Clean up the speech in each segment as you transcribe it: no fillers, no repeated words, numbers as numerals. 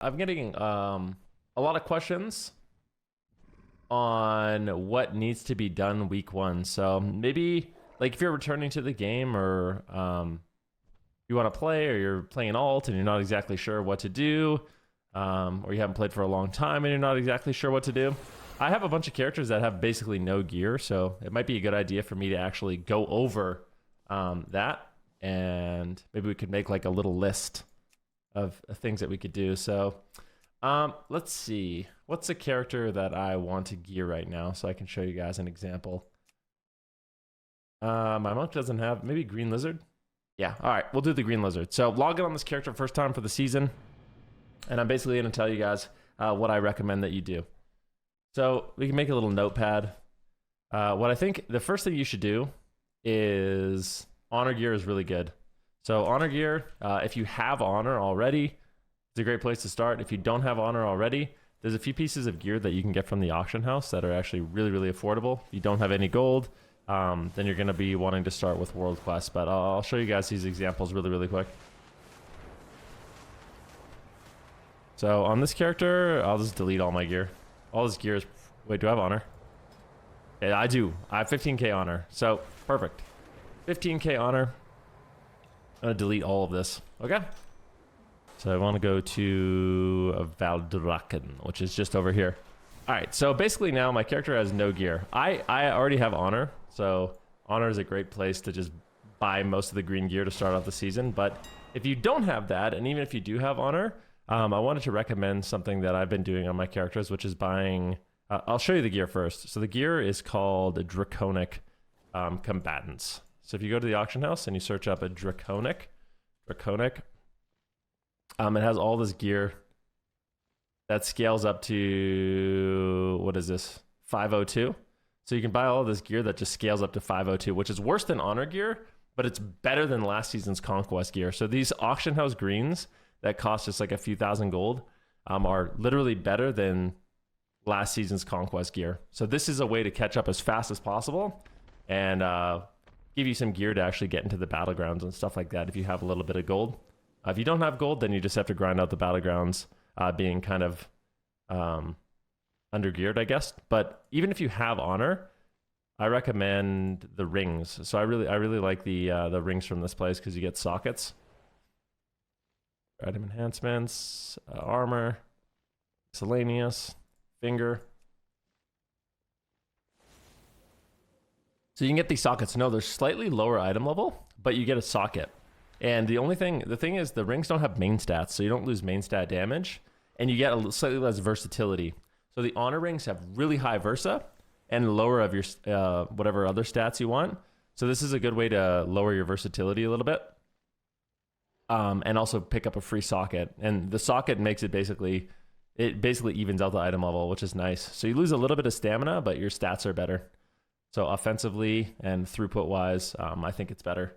I'm getting a lot of questions on what needs to be done week one. So maybe like if you're returning to the game or you want to play or you're playing alt and you're not exactly sure what to do, or you haven't played for a long time and you're not exactly sure what to do. I have a bunch of characters that have basically no gear, so it might be a good idea for me to actually go over that, and maybe we could make like a little list of things that we could do. So let's see, what's a character that I want to gear right now so I can show you guys an example. My monk doesn't have, maybe green lizard. Yeah, all right, we'll do the green lizard. So log in on this character first time for the season, and I'm basically going to tell you guys what I recommend that you do. So we can make a little notepad. What I think the first thing you should do is honor gear is really good. So honor gear, if you have honor already, it's a great place to start. If you don't have honor already, there's a few pieces of gear that you can get from the auction house that are actually really, really affordable. If you don't have any gold, then you're going to be wanting to start with World Quest. But I'll show you guys these examples really, really quick. So on this character, I'll just delete all my gear. All this gear is... Wait, do I have honor? Yeah, I do. I have 15k honor. So, perfect. 15k honor. I'm going to delete all of this. Okay? So I want to go to Valdraken, which is just over here. Alright, so basically now my character has no gear. I already have honor, so honor is a great place to just buy most of the green gear to start off the season. But if you don't have that, and even if you do have honor, I wanted to recommend something that I've been doing on my characters, which is buying... I'll show you the gear first. So the gear is called Draconic Combatants. So if you go to the auction house and you search up a Draconic, it has all this gear that scales up to, what is this, 502? So you can buy all this gear that just scales up to 502, which is worse than honor gear, but it's better than last season's conquest gear. So these auction house greens that cost just like a few thousand gold are literally better than last season's conquest gear. So this is a way to catch up as fast as possible and give you some gear to actually get into the battlegrounds and stuff like that if you have a little bit of gold. If you don't have gold, then you just have to grind out the battlegrounds, being kind of under geared, I guess. But even if you have honor, I recommend the rings. So I really like the rings from this place because you get sockets. Item enhancements, armor, miscellaneous, finger. So you can get these sockets. No, they're slightly lower item level, but you get a socket. And the thing is the rings don't have main stats, so you don't lose main stat damage, and you get a slightly less versatility. So the honor rings have really high versa and lower of your whatever other stats you want. So this is a good way to lower your versatility a little bit. And also pick up a free socket, and the socket makes it basically evens out the item level, which is nice. So you lose a little bit of stamina, but your stats are better. So offensively and throughput wise, I think it's better.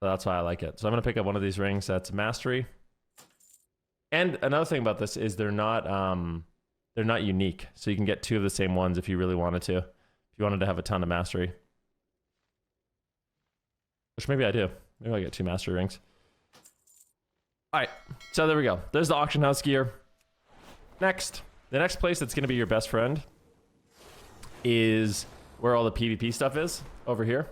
So that's why I like it. So I'm gonna pick up one of these rings that's mastery. And another thing about this is they're not unique. So you can get two of the same ones if you really wanted to. If you wanted to have a ton of mastery, which maybe I do. Maybe I get 2 mastery rings. All right, so there we go. There's the auction house gear. Next, the next place that's going to be your best friend is where all the PvP stuff is, over here.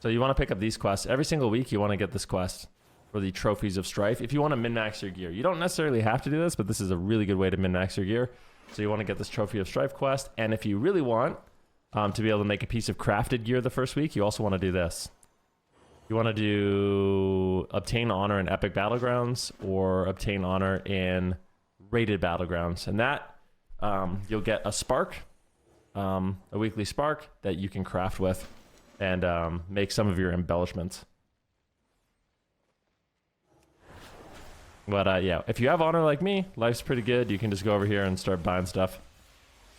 So you want to pick up these quests. Every single week you want to get this quest for the Trophies of Strife. If you want to min-max your gear. You don't necessarily have to do this, but this is a really good way to min-max your gear. So you want to get this Trophy of Strife quest. And if you really want to be able to make a piece of crafted gear the first week, you also want to do this. You want to do obtain honor in epic battlegrounds or obtain honor in rated battlegrounds, and that you'll get a spark, a weekly spark that you can craft with and make some of your embellishments. But yeah, if you have honor like me, life's pretty good. You can just go over here and start buying stuff,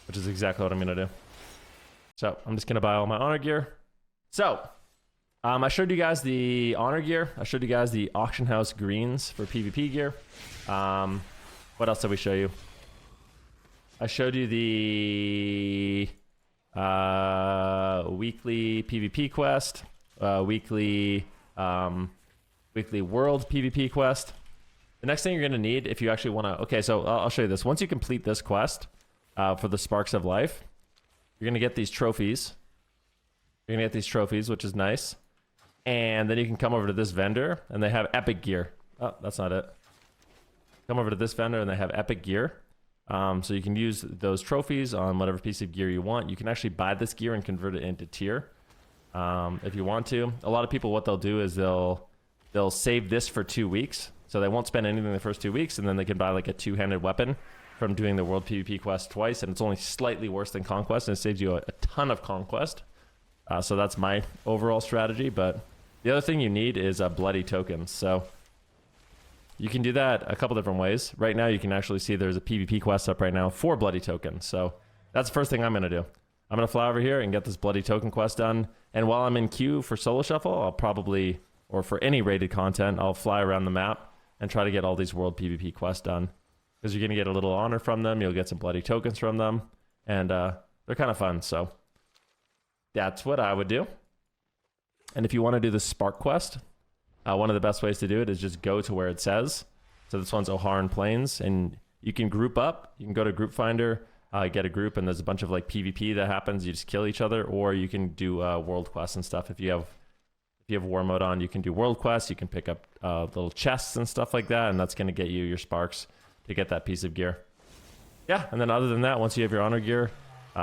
which is exactly what I'm gonna do. So I'm just gonna buy all my honor gear. So I showed you guys the honor gear. I showed you guys the auction house greens for PvP gear. What else did we show you? I showed you the weekly PvP quest, weekly world PvP quest. The next thing you're going to need if you actually want to... Okay, so I'll show you this. Once you complete this quest for the Sparks of Life, you're going to get these trophies. You're going to get these trophies, which is nice. And then you can come over to this vendor, and they have epic gear. Oh, that's not it. Come over to this vendor, and they have epic gear. So you can use those trophies on whatever piece of gear you want. You can actually buy this gear and convert it into tier if you want to. A lot of people, what they'll do is they'll save this for 2 weeks. So they won't spend anything the first 2 weeks, and then they can buy like a two-handed weapon from doing the World PvP quest twice, and it's only slightly worse than Conquest, and it saves you a ton of Conquest. So that's my overall strategy, but the other thing you need is bloody tokens. So you can do that a couple different ways. Right now, you can actually see there's a PvP quest up right now for bloody tokens. So that's the first thing I'm going to do. I'm going to fly over here and get this bloody token quest done, and while I'm in queue for Solo Shuffle, I'll probably, or for any rated content, I'll fly around the map and try to get all these world PvP quests done. Because you're going to get a little honor from them, you'll get some bloody tokens from them, and they're kind of fun, so that's what I would do. And if you want to do the Spark quest, one of the best ways to do it is just go to where it says. So this one's Oharan Plains, and you can group up. You can go to Group Finder, get a group, and there's a bunch of like PvP that happens. You just kill each other, or you can do world quests and stuff. If you have war mode on, you can do world quests. You can pick up little chests and stuff like that, and that's going to get you your sparks to get that piece of gear. Yeah, and then other than that, once you have your honor gear,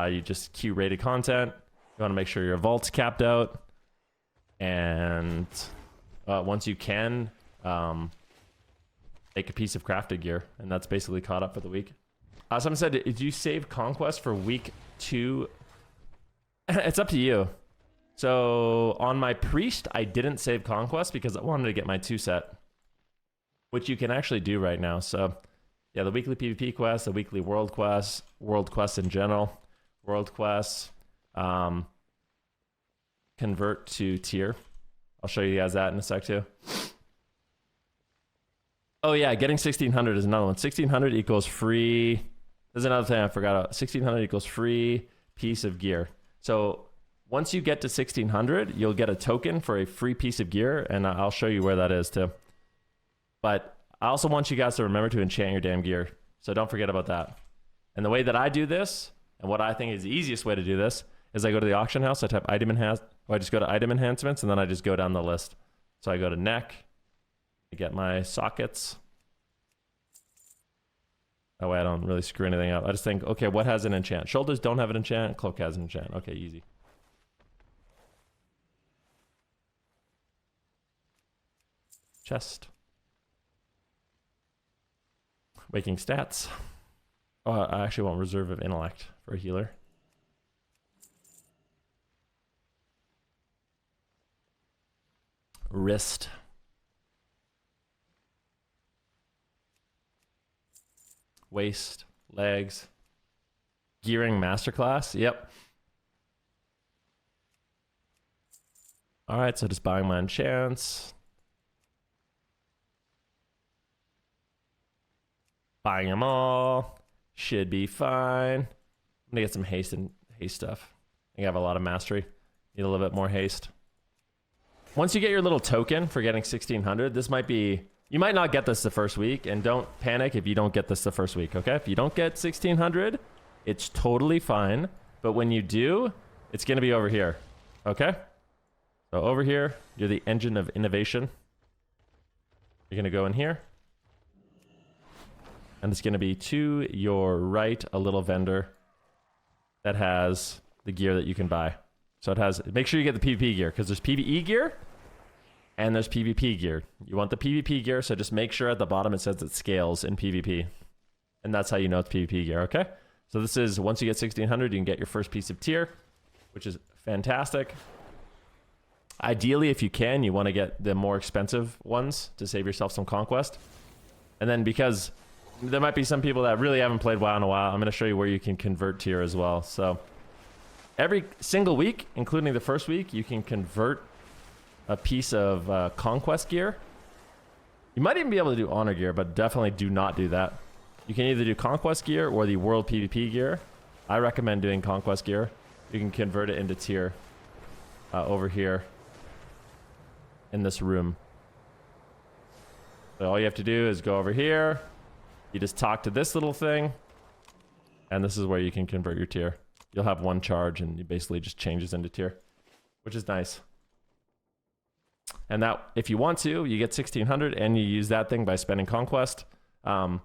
you just queue rated content. You want to make sure your vault's capped out, and once you can, make a piece of crafted gear, and that's basically caught up for the week. Someone said, did you save Conquest for week 2? It's up to you. So on my priest, I didn't save Conquest because I wanted to get my 2 set, which you can actually do right now. So yeah, the weekly PvP quest, the weekly world quests in general, world quests, convert to tier. I'll show you guys that in a sec too. Oh yeah, getting 1600 is another one. 1600 equals free. There's another thing I forgot about. 1600 equals free piece of gear. So once you get to 1600, you'll get a token for a free piece of gear, and I'll show you where that is too. But I also want you guys to remember to enchant your damn gear. So don't forget about that. And the way that I do this, and what I think is the easiest way to do this, is I go to the auction house, I type item I just go to item enhancements, and then I just go down the list. So I go to neck, I get my sockets. That way I don't really screw anything up. I just think, okay, what has an enchant? Shoulders don't have an enchant, cloak has an enchant. Okay, easy. Chest. Waking stats. Oh, I actually want reserve of intellect for a healer. Wrist. Waist. Legs. Gearing masterclass. Yep. Alright, so just buying my enchants. Buying them all. Should be fine. I'm gonna get some haste stuff. I think I have a lot of mastery. Need a little bit more haste. Once you get your little token for getting 1600, this might be... You might not get this the first week, and don't panic if you don't get this the first week, okay? If you don't get 1600, it's totally fine. But when you do, it's gonna be over here, okay? So over here, you're the engine of innovation. You're gonna go in here. And it's going to be to your right, a little vendor that has the gear that you can buy. So it has, make sure you get the PvP gear, because there's PvE gear and there's PvP gear. You want the PvP gear, so just make sure at the bottom it says it scales in PvP. And that's how you know it's PvP gear, okay? So this is, once you get 1600, you can get your first piece of tier, which is fantastic. Ideally, if you can, you want to get the more expensive ones to save yourself some conquest. And then because... there might be some people that really haven't played WoW in a while. I'm going to show you where you can convert tier as well. So every single week, including the first week, you can convert a piece of conquest gear. You might even be able to do honor gear, but definitely do not do that. You can either do conquest gear or the world PvP gear. I recommend doing conquest gear. You can convert it into tier over here in this room. So all you have to do is go over here. You just talk to this little thing. And this is where you can convert your tier. You'll have one charge and it basically just changes into tier, which is nice. And that, if you want to, you get 1600 and you use that thing by spending Conquest. Then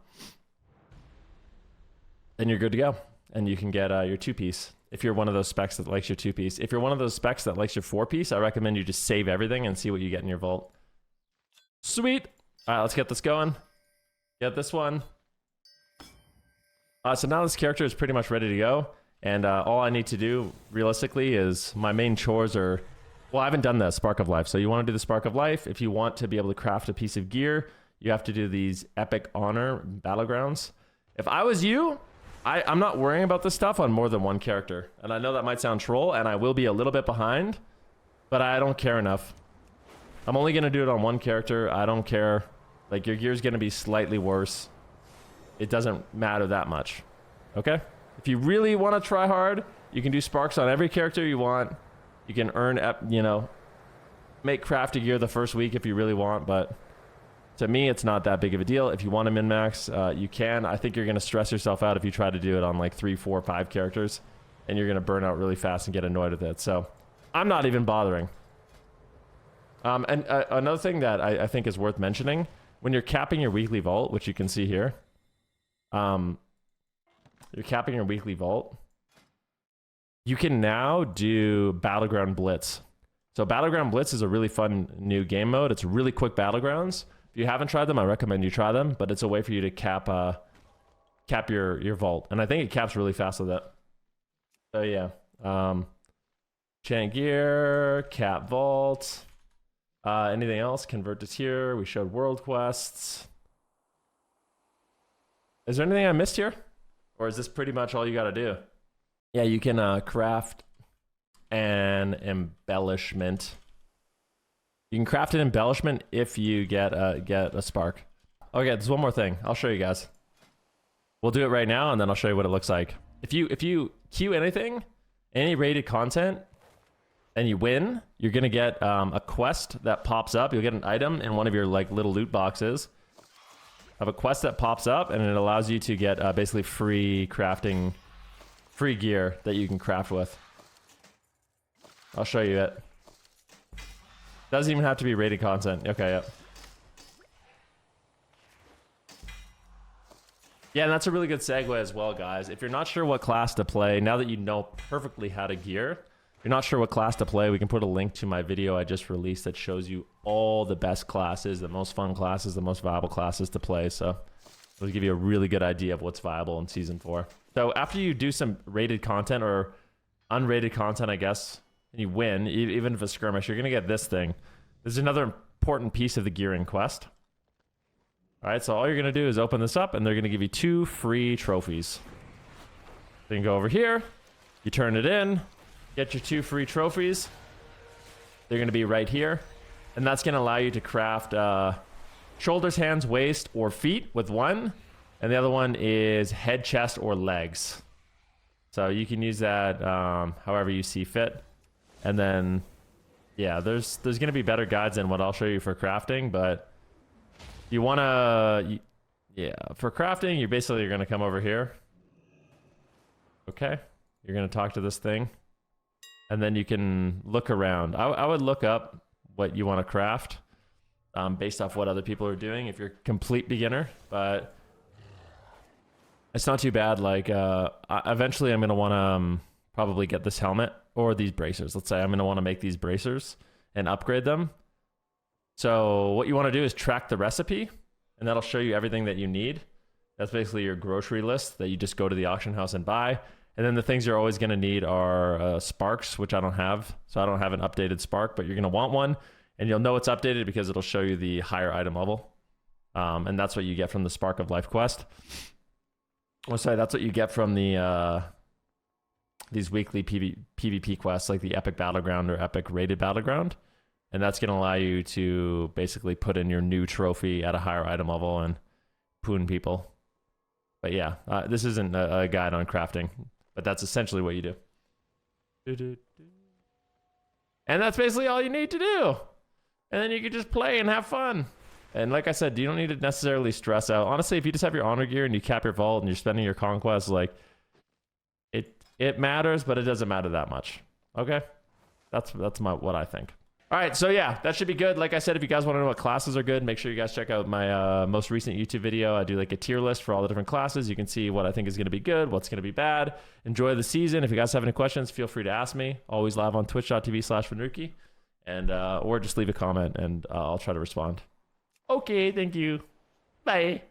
you're good to go. And you can get your 2-piece. If you're one of those specs that likes your 2-piece. If you're one of those specs that likes your 4-piece, I recommend you just save everything and see what you get in your vault. Sweet. All right, let's get this going. Get this one. So now this character is pretty much ready to go. And all I need to do, realistically, is my main chores are... Well, I haven't done the Spark of Life. So you want to do the Spark of Life. If you want to be able to craft a piece of gear, you have to do these Epic Honor Battlegrounds. If I was you, I'm not worrying about this stuff on more than one character. And I know that might sound troll, and I will be a little bit behind, but I don't care enough. I'm only going to do it on one character. I don't care. Like, your gear's going to be slightly worse. It doesn't matter that much. Okay? If you really want to try hard, you can do sparks on every character you want. You can earn, you know, make crafty gear the first week if you really want, but to me, it's not that big of a deal. If you want to min-max, you can. I think you're going to stress yourself out if you try to do it on like 3, 4, 5 characters, and you're going to burn out really fast and get annoyed with it. So I'm not even bothering. And another thing that I think is worth mentioning, when you're capping your weekly vault, which you can see here, you're capping your weekly vault, you can now do Battleground Blitz. So Battleground Blitz is a really fun new game mode. It's really quick battlegrounds. If you haven't tried them, I recommend you try them, but it's a way for you to cap your vault. And I think it caps really fast with it. So yeah. Chant gear, cap vault. Anything else? Convert to tier. We showed world quests. Is there anything I missed here? Or is this pretty much all you got to do? Yeah, you can craft an embellishment. You can craft an embellishment if you get a spark. Okay, there's one more thing. I'll show you guys. We'll do it right now, and then I'll show you what it looks like. If you queue anything, any rated content, and you win, you're gonna get a quest that pops up. You'll get an item in one of your like little loot boxes. Have a quest that pops up, and it allows you to get basically free crafting, free gear that you can craft with. I'll show you it. Doesn't even have to be rated content. Okay, yep. Yeah, and that's a really good segue as well, guys. If you're not sure what class to play, now that you know perfectly how to gear, if you're not sure what class to play, we can put a link to my video I just released that shows you all the best classes, the most fun classes, the most viable classes to play. So it'll give you a really good idea of what's viable in Season 4. So after you do some rated content or unrated content, I guess, and you win, even if it's skirmish, you're going to get this thing. This is another important piece of the gearing quest. All right, so all you're going to do is open this up, and they're going to give you 2 free trophies. Then you go over here, you turn it in, get your 2 free trophies. They're going to be right here, and that's going to allow you to craft shoulders, hands, waist, or feet with one, and the other one is head, chest, or legs. So you can use that however you see fit. And then, yeah, there's going to be better guides than what I'll show you for crafting, but you want to, yeah, for crafting, you're basically going to come over here. Okay. You're going to talk to this thing, and then you can look around. I would look up what you want to craft based off what other people are doing if you're a complete beginner, but it's not too bad. Like, eventually I'm going to want to probably get this helmet or these bracers. Let's say I'm going to want to make these bracers and upgrade them. So what you want to do is track the recipe, and that'll show you everything that you need. That's basically your grocery list that you just go to the auction house and buy. And then the things you're always going to need are sparks, which I don't have. So I don't have an updated spark, but you're going to want one. And you'll know it's updated because it'll show you the higher item level. And that's what you get from the Spark of Life quest. Oh, sorry, that's what you get from the these weekly PvP quests, like the Epic Battleground or Epic Rated Battleground. And that's going to allow you to basically put in your new trophy at a higher item level and poon people. But yeah, this isn't a guide on crafting, but that's essentially what you do. And that's basically all you need to do. And then you can just play and have fun. And like I said, you don't need to necessarily stress out. Honestly, if you just have your honor gear and you cap your vault and you're spending your conquest, like it matters, but it doesn't matter that much. Okay, that's what I think. All right, so yeah, that should be good. Like I said, if you guys want to know what classes are good, make sure you guys check out my most recent YouTube video. I do like a tier list for all the different classes. You can see what I think is going to be good, what's going to be bad. Enjoy the season. If you guys have any questions, feel free to ask me. Always live on twitch.tv/Venruki, and or just leave a comment and I'll try to respond. Okay, thank you. Bye.